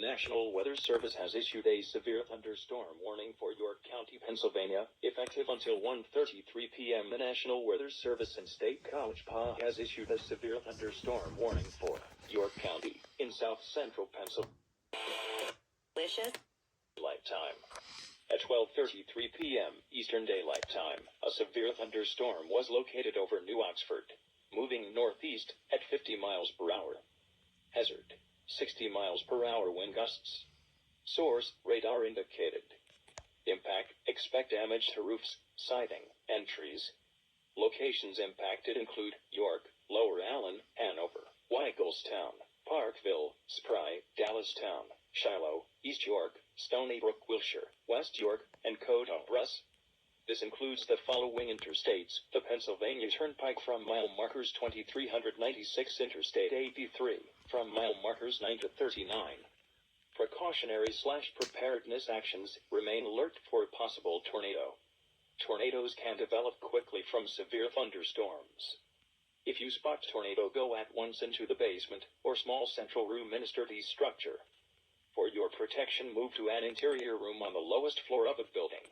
National Weather Service has issued a severe thunderstorm warning for York County, Pennsylvania, effective until 1:33 p.m. The National Weather Service in State College Park has issued a severe thunderstorm warning for York County in south-central Pennsylvania. Lifetime. At 12:33 p.m. Eastern Daylight Time, a severe thunderstorm was located over New Oxford, moving northeast at 50 miles per hour. Hazard: 60 miles per hour wind gusts. Source: radar indicated. Impact: expect damage to roofs, siding, and trees. Locations impacted include York, Lower Allen, Hanover, Weigelstown, Parkville, Spry, Dallastown, Shiloh, East York, Stony Brook, Wilshire, West York, and Cotobrus. This includes the following interstates: the Pennsylvania Turnpike from mile markers 2396, Interstate 83 from mile markers 9 to 39. Precautionary/preparedness actions: remain alert for possible tornado. Tornadoes can develop quickly from severe thunderstorms. If you spot tornado, go at once into the basement or small central room in a sturdy structure. For your protection, move to an interior room on the lowest floor of a building.